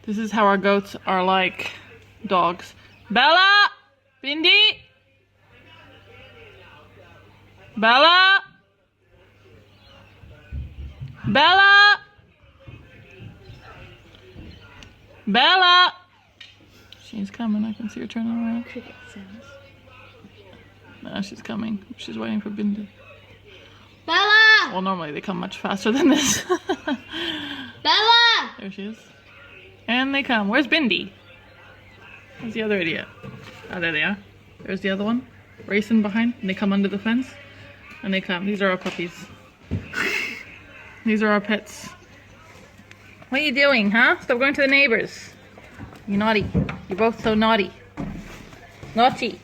This is how our goats are like dogs. Bella! Bindi! Bella! Bella! Bella! She's coming. I can see her turning around. Cricket sounds. No, she's coming. She's waiting for Bindi. Bella! Well, normally they come much faster than this. Bella! There she is. And they come. Where's Bindi? Where's the other idiot? Oh, there they are. There's the other one. Racing behind. And they come under the fence. And they come. These are our puppies. These are our pets. What are you doing, huh? Stop going to the neighbors. You naughty. You're both so naughty. Naughty.